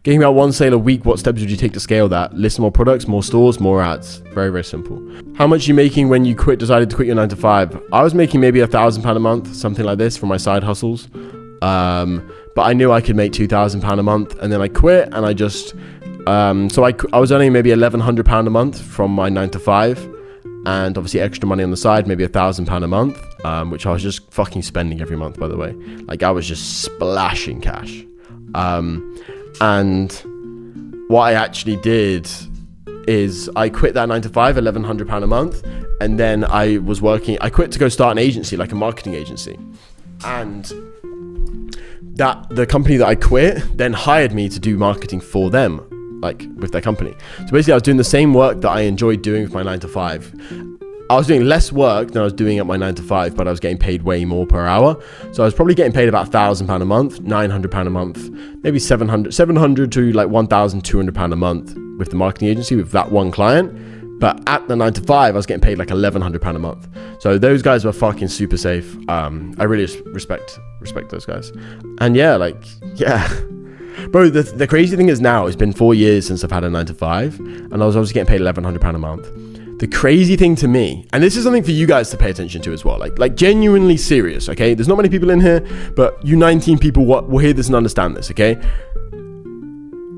Getting about 1 sale a week, what steps would you take to scale that? List more products, more stores, more ads. Very, very simple. How much are you making when you decided to quit your 9 to 5? I was making maybe £1,000 a month, something like this, from my side hustles. But I knew I could make £2,000 a month, and then I quit, and I just, I was earning maybe £1,100 a month from my 9 to 5, and obviously extra money on the side, maybe £1,000 a month, which I was just fucking spending every month, by the way. Like, I was just splashing cash. And what I actually did is I quit that 9 to 5, £1,100 a month, and then I quit to go start an agency, like a marketing agency. And the company that I quit then hired me to do marketing for them, like with their company. So basically I was doing the same work that I enjoyed doing with my 9 to 5. I was doing less work than I was doing at my 9 to 5, but I was getting paid way more per hour. So I was probably getting paid about £1,000 a month, £900 a month, maybe 700 to like £1,200 a month with the marketing agency with that one client. But at the 9 to 5, I was getting paid like £1,100 a month. So those guys were fucking super safe. I really respect those guys. And yeah, bro, the crazy thing is now it's been 4 years since I've had a 9 to 5, and I was obviously getting paid £1,100 a month. The crazy thing to me, and this is something for you guys to pay attention to as well, like genuinely serious, okay? There's not many people in here, but you 19 people will hear this and understand this, okay?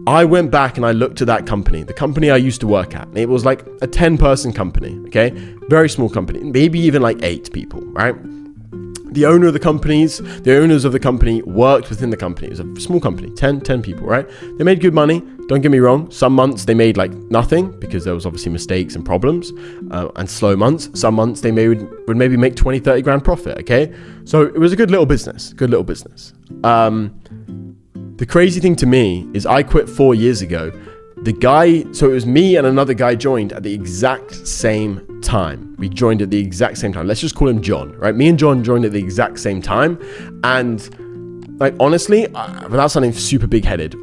I went back and I looked at that company, the company I used to work at. It was like a 10-person company, okay? Very small company, maybe even like 8 people, right? The owners of the company worked within the company. It was a small company, 10 people, right? They made good money. Don't get me wrong. Some months they made like nothing because there was obviously mistakes and problems and slow months. Some months they would maybe make 20, 30 grand profit, okay? So it was a good little business. The crazy thing to me is I quit 4 years ago. So it was me and another guy joined at the exact same time. We joined at the exact same time. Let's just call him John, right? Me and John joined at the exact same time. And like, honestly, without sounding super big-headed,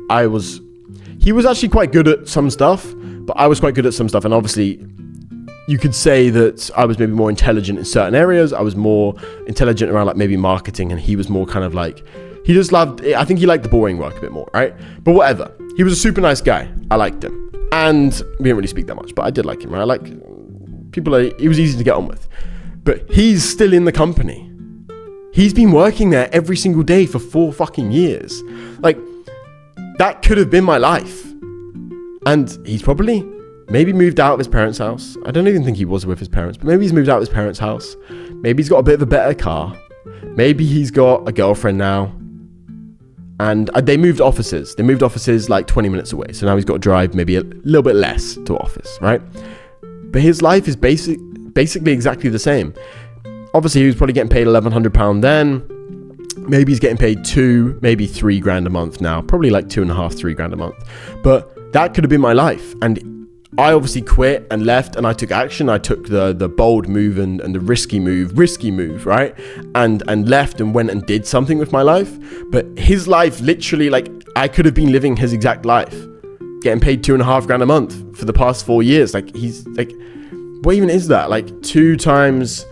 he was actually quite good at some stuff, but I was quite good at some stuff. And obviously you could say that I was maybe more intelligent in certain areas. I was more intelligent around like maybe marketing, and he was more kind of like, I think he liked the boring work a bit more, right? But whatever. He was a super nice guy. I liked him. And we didn't really speak that much, but I did like him, right? I like people, he was easy to get on with. But he's still in the company. He's been working there every single day for 4 fucking years. Like, that could have been my life. And he's probably maybe moved out of his parents' house. I don't even think he was with his parents, but maybe he's moved out of his parents' house. Maybe he's got a bit of a better car. Maybe he's got a girlfriend now. And they moved offices. They moved offices like 20 minutes away. So now he's got to drive maybe a little bit less to office, right? But his life is basically exactly the same. Obviously, he was probably getting paid £1,100 then. Maybe he's getting paid 2, maybe 3 grand a month now. Probably like 2.5, 3 grand a month. But that could have been my life. And I obviously quit and left, and I took action. I took the bold move and the risky move, right? And left and went and did something with my life. But his life, literally, like, I could have been living his exact life, getting paid 2.5 grand a month for the past 4 years. Like, he's like, what even is that? Like 2 times,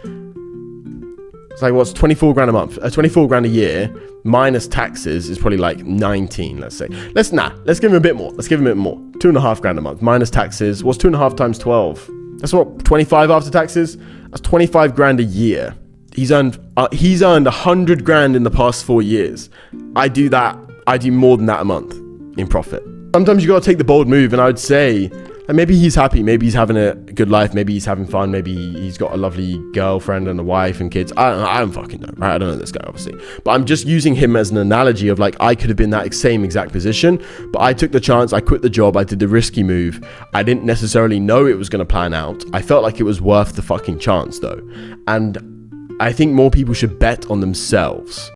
it's like, what's 24 grand a month? 24 grand a year minus taxes is probably like 19, let's say. Let's give him a bit more. 2.5 grand a month minus taxes. What's 2.5 times 12? That's what, 25 after taxes? That's 25 grand a year. He's earned 100 grand in the past 4 years. I do more than that a month in profit. Sometimes you got to take the bold move, and I would say, and maybe he's happy, maybe he's having a good life, maybe he's having fun, maybe he's got a lovely girlfriend and a wife and kids. I don't fucking know, right? I don't know this guy, obviously. But I'm just using him as an analogy of like, I could have been that same exact position, but I took the chance, I quit the job, I did the risky move. I didn't necessarily know it was going to plan out. I felt like it was worth the fucking chance though. And I think more people should bet on themselves.